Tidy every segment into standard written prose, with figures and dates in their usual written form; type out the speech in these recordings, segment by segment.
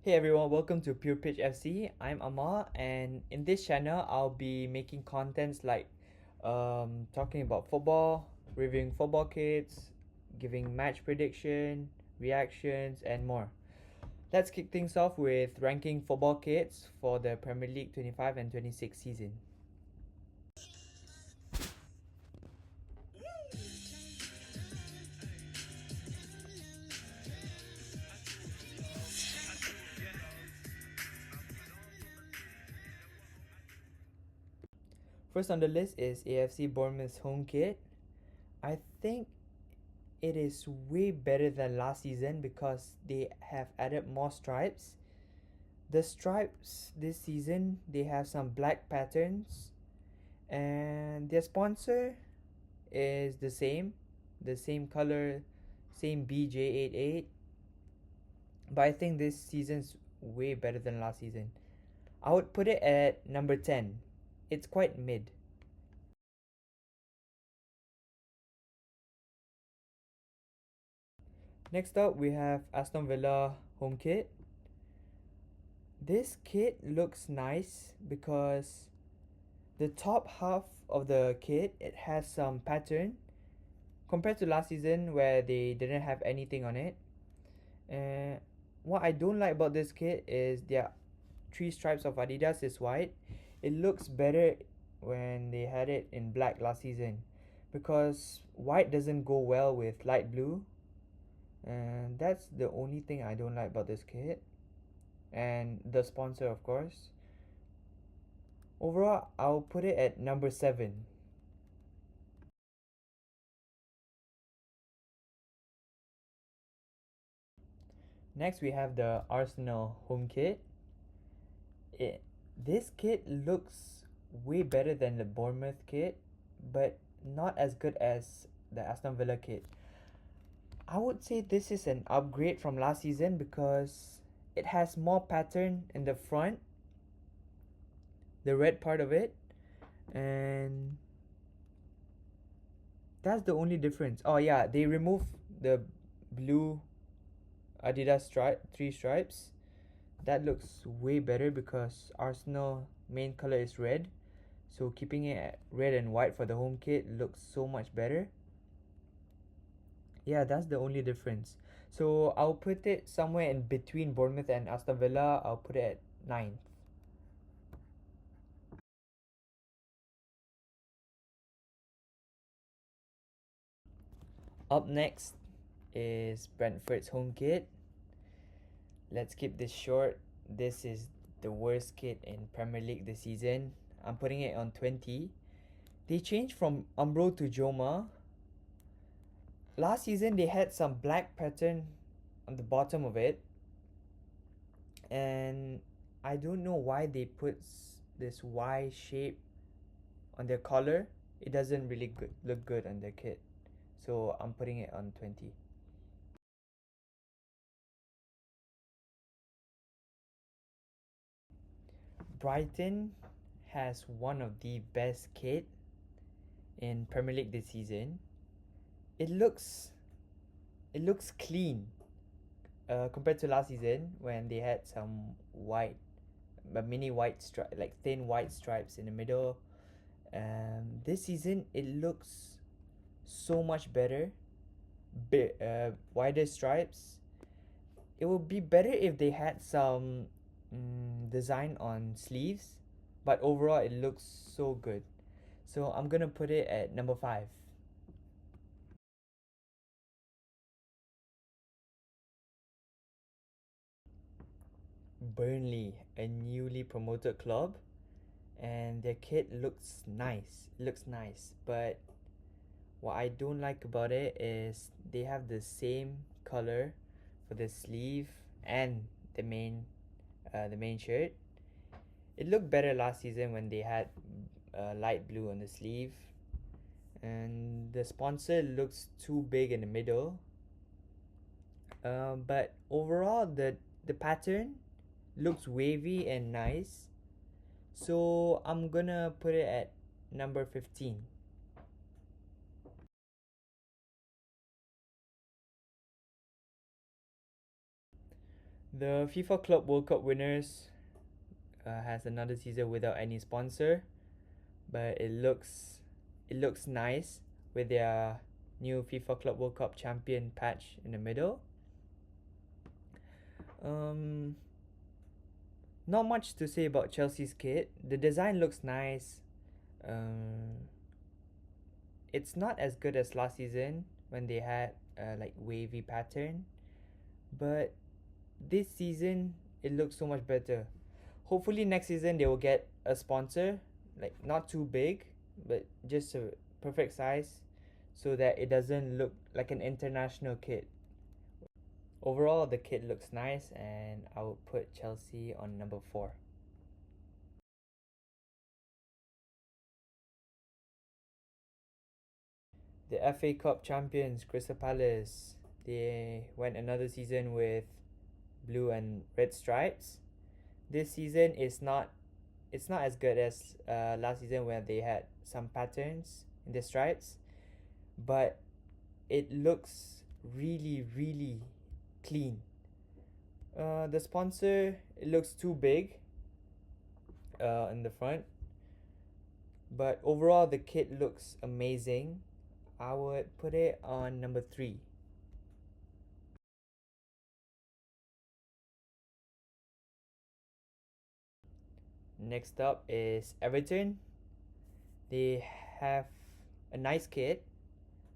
Hey everyone, welcome to Pure Pitch FC. I'm Amar, and in this channel, I'll be making contents like talking about football, reviewing football kits, giving match prediction, reactions, and more. Let's kick things off with ranking football kits for the Premier League 25 and 26 season. First on the list is AFC Bournemouth's home kit. I think it is way better than last season because they have added more stripes. The stripes this season, they have some black patterns, and their sponsor is the same color, same BJ88. But I think this season's way better than last season. I would put it at number 10. It's quite mid. Next up, we have Aston Villa home kit. This kit looks nice because the top half of the kit, it has some pattern compared to last season where they didn't have anything on it. And what I don't like about this kit is their three stripes of Adidas is white. It looks better when they had it in black last season because white doesn't go well with light blue, and that's the only thing I don't like about this kit. And the sponsor, of course. Overall, I'll put it at number 7. Next, we have the Arsenal home kit. It this kit looks way better than the Bournemouth kit, but not as good as the Aston Villa kit. I would say this is an upgrade from last season because it has more pattern in the front, the red part of it, and that's the only difference. Oh yeah, they removed the blue Adidas three stripes. That looks way better because Arsenal main color is red. So keeping it at red and white for the home kit looks so much better. Yeah, that's the only difference. So I'll put it somewhere in between Bournemouth and Aston Villa. I'll put it at 9th. Up next is Brentford's home kit. Let's keep this short. This is the worst kit in Premier League this season. I'm putting it on 20. They changed from Umbro to Joma. Last season they had some black pattern on the bottom of it, and I don't know why they put this Y shape on their collar. It doesn't really look good on their kit, so I'm putting it on 20. Brighton has one of the best kit in Premier League this season. It looks it looks clean compared to last season when they had some white, mini white stripe, like thin white stripes in the middle. This season it looks so much better, wider stripes. It would be better if they had some design on sleeves, but overall it looks so good. So I'm gonna put it at number 5. Burnley, a newly promoted club, and their kit looks nice. It looks nice, but what I don't like about it is they have the same color for the sleeve and the main shirt. It looked better last season when they had light blue on the sleeve, and the sponsor looks too big in the middle. But overall, the pattern looks wavy and nice. So I'm gonna put it at number 15. The FIFA Club World Cup winners has another season without any sponsor, but it looks nice with their new FIFA Club World Cup champion patch in the middle. Um, Not much to say about Chelsea's kit. The design looks nice. Um, it's not as good as last season when they had like wavy pattern, but this season it looks so much better. Hopefully next season they will get a sponsor, like not too big, but just a perfect size, so that it doesn't look like an international kit. Overall, the kit looks nice, and I would put Chelsea on number 4. The FA Cup champions, Crystal Palace, they went another season with blue and red stripes. This season is not it's not as good as last season where they had some patterns in the stripes, but it looks really really clean. The sponsor, it looks too big in the front, but overall the kit looks amazing. I would put it on number 3. Next up is Everton. They have a nice kit.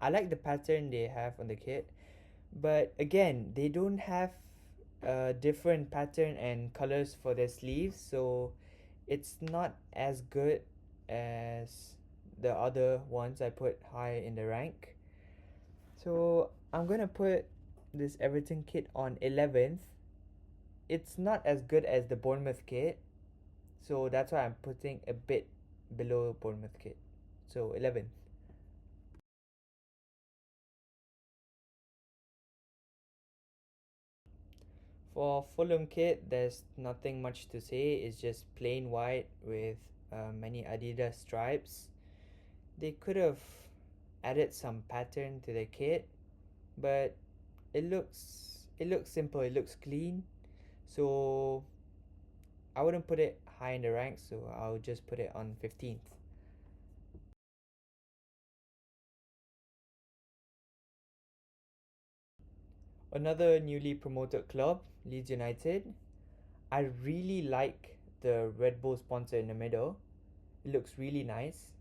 I like the pattern they have on the kit, but again, they don't have a different pattern and colors for their sleeves, so it's not as good as the other ones I put high in the rank. So I'm gonna put this Everton kit on 11th. It's not as good as the Bournemouth kit, so that's why I'm putting a bit below Bournemouth kit. So 11th. For Fulham kit, there's nothing much to say. It's just plain white with many Adidas stripes. They could have added some pattern to the kit, but it looks simple. It looks clean. So I wouldn't put it high in the rank. So I'll just put it on 15th. Another newly promoted club, Leeds United. I really like the Red Bull sponsor in the middle. It looks really nice.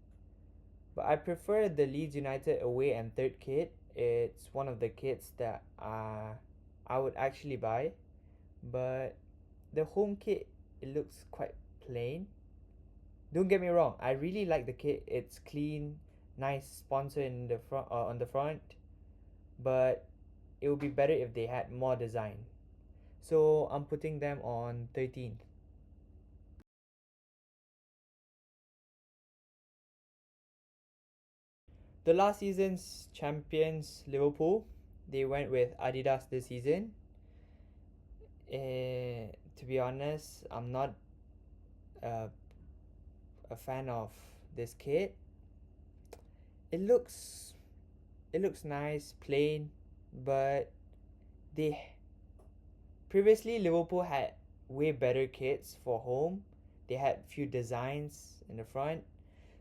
But I prefer the Leeds United away and third kit. It's one of the kits that I would actually buy. But the home kit, it looks quite plain. Don't get me wrong, I really like the kit. It's clean, nice sponsor in the front on the front. But it would be better if they had more design. So I'm putting them on 13th. The last season's champions, Liverpool, they went with Adidas this season. To be honest, I'm not uh, a fan of this kit. It looks it looks nice, plain, but they previously Liverpool had way better kits for home. They had few designs in the front.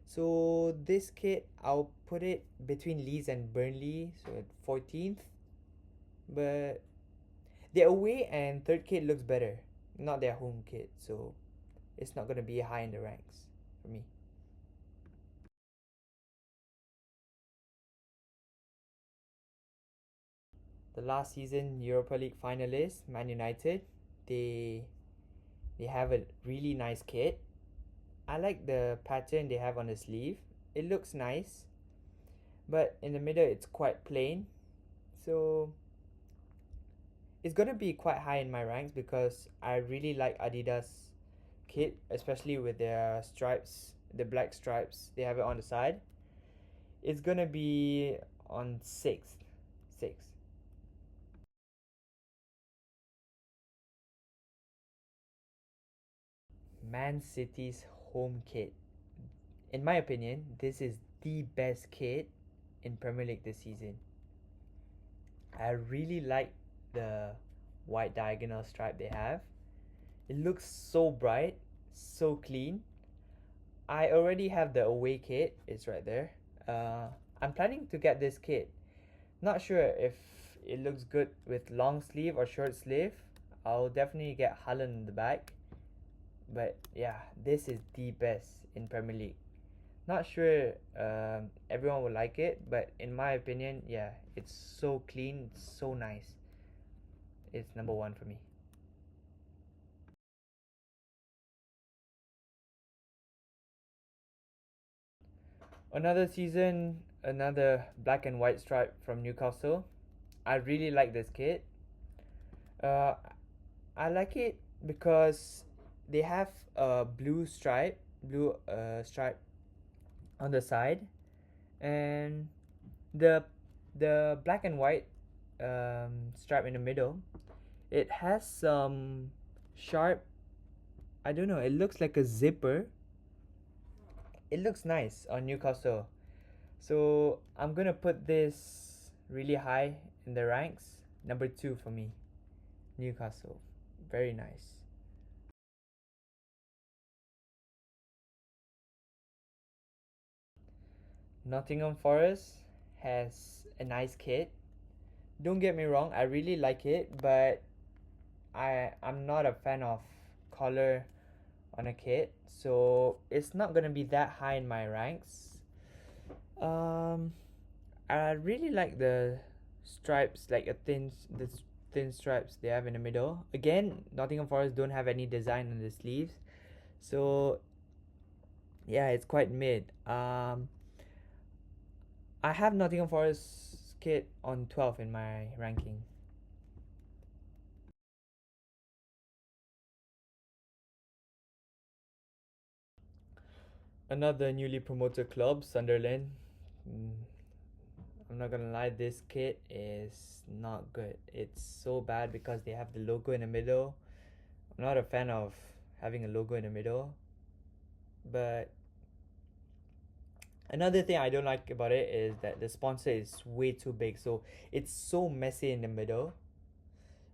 So this kit, I'll put it between Leeds and Burnley, so at 14th. But their away and third kit looks better, not their home kit. So it's not gonna be high in the ranks for me. The last season Europa League finalists, Man United, they they have a really nice kit. I like the pattern they have on the sleeve. It looks nice, but in the middle it's quite plain. So it's gonna be quite high in my ranks because I really like Adidas kit, especially with their stripes, the black stripes. They have it on the side. It's gonna be on 6th. 6th. Man City's home kit. In my opinion, this is the best kit in Premier League this season. I really like the white diagonal stripe they have. It looks so bright, so clean. I already have the away kit, it's right there. I'm planning to get this kit. Not sure if it looks good with long sleeve or short sleeve. I'll definitely get Haaland in the back. But yeah, this is the best in Premier League. Not sure everyone will like it, but in my opinion, yeah, it's so clean, it's so nice. It's number one for me. Another season, another black and white stripe from Newcastle. I really like this kit. Uh, I like it because they have a blue stripe on the side, and the the black and white stripe in the middle. It has some sharp. I don't know. It looks like a zipper. It looks nice on Newcastle. So I'm gonna put this really high in the ranks. Number two for me, Newcastle. Very nice. Nottingham Forest has a nice kit. Don't get me wrong, I really like it, but I'm not a fan of color on a kit, so it's not gonna be that high in my ranks. Um, I really like the stripes, like the thin stripes they have in the middle. Again, Nottingham Forest don't have any design on the sleeves, so yeah, it's quite mid. I have Nottingham Forest kit on 12 in my ranking. Another newly promoted club, Sunderland. Mm, I'm not gonna lie, this kit is not good. It's so bad because they have the logo in the middle. I'm not a fan of having a logo in the middle. But another thing I don't like about it is that the sponsor is way too big. So it's so messy in the middle.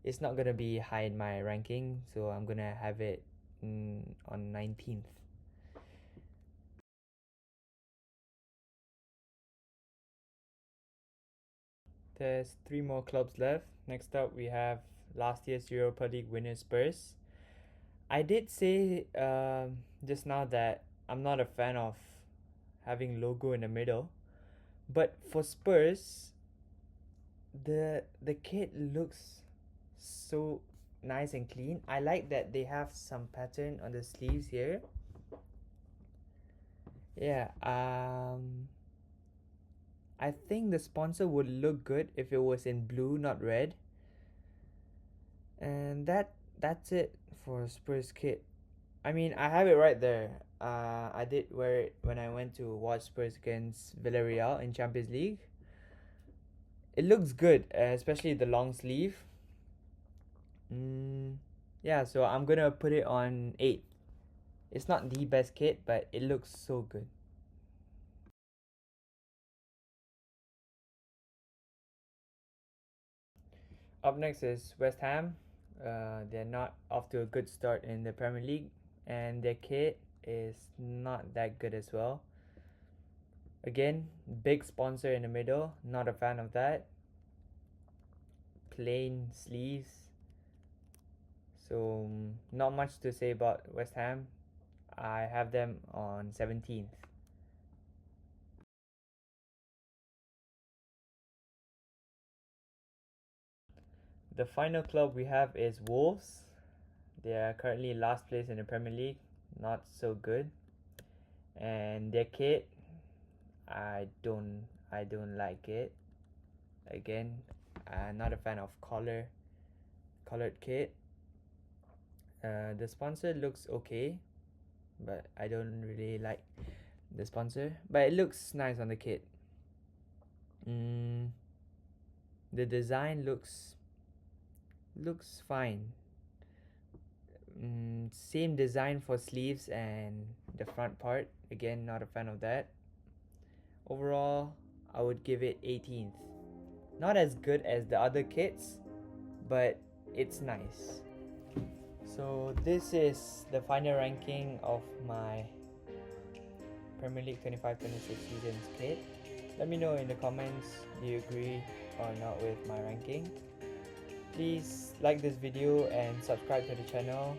It's not gonna be high in my ranking. So I'm gonna have it on 19th. There's three more clubs left. Next up, we have last year's Europa League winners Spurs. I did say just now that I'm not a fan of having logo in the middle, but for Spurs, the kit looks so nice and clean. I like that they have some pattern on the sleeves here. Yeah, I think the sponsor would look good if it was in blue, not red. And that's it for Spurs kit. I mean, I have it right there. I did wear it when I went to watch Spurs against Villarreal in Champions League. It looks good, especially the long sleeve. Yeah, so I'm gonna put it on 8. It's not the best kit, but it looks so good. Up next is West Ham. They're not off to a good start in the Premier League, and their kit is not that good as well. Again, big sponsor in the middle, not a fan of that. Plain sleeves, so not much to say about West Ham. I have them on 17th. The final club we have is Wolves. They are currently last place in the Premier League, not so good. And their kit, I don't like it. Again, I'm not a fan of colored kit. The sponsor looks okay, but I don't really like the sponsor. But it looks nice on the kit. Mm, the design looks fine. Same design for sleeves and the front part. Again, not a fan of that. Overall, I would give it 18th. Not as good as the other kits, but it's nice. So this is the final ranking of my Premier League 25-26 season's kit. Let me know in the comments, do you agree or not with my ranking? Please like this video and subscribe to the channel,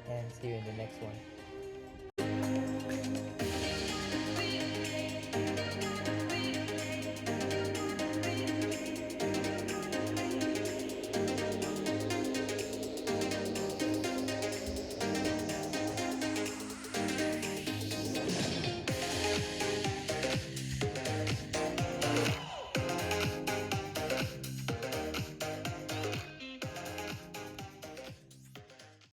and see you in the next one.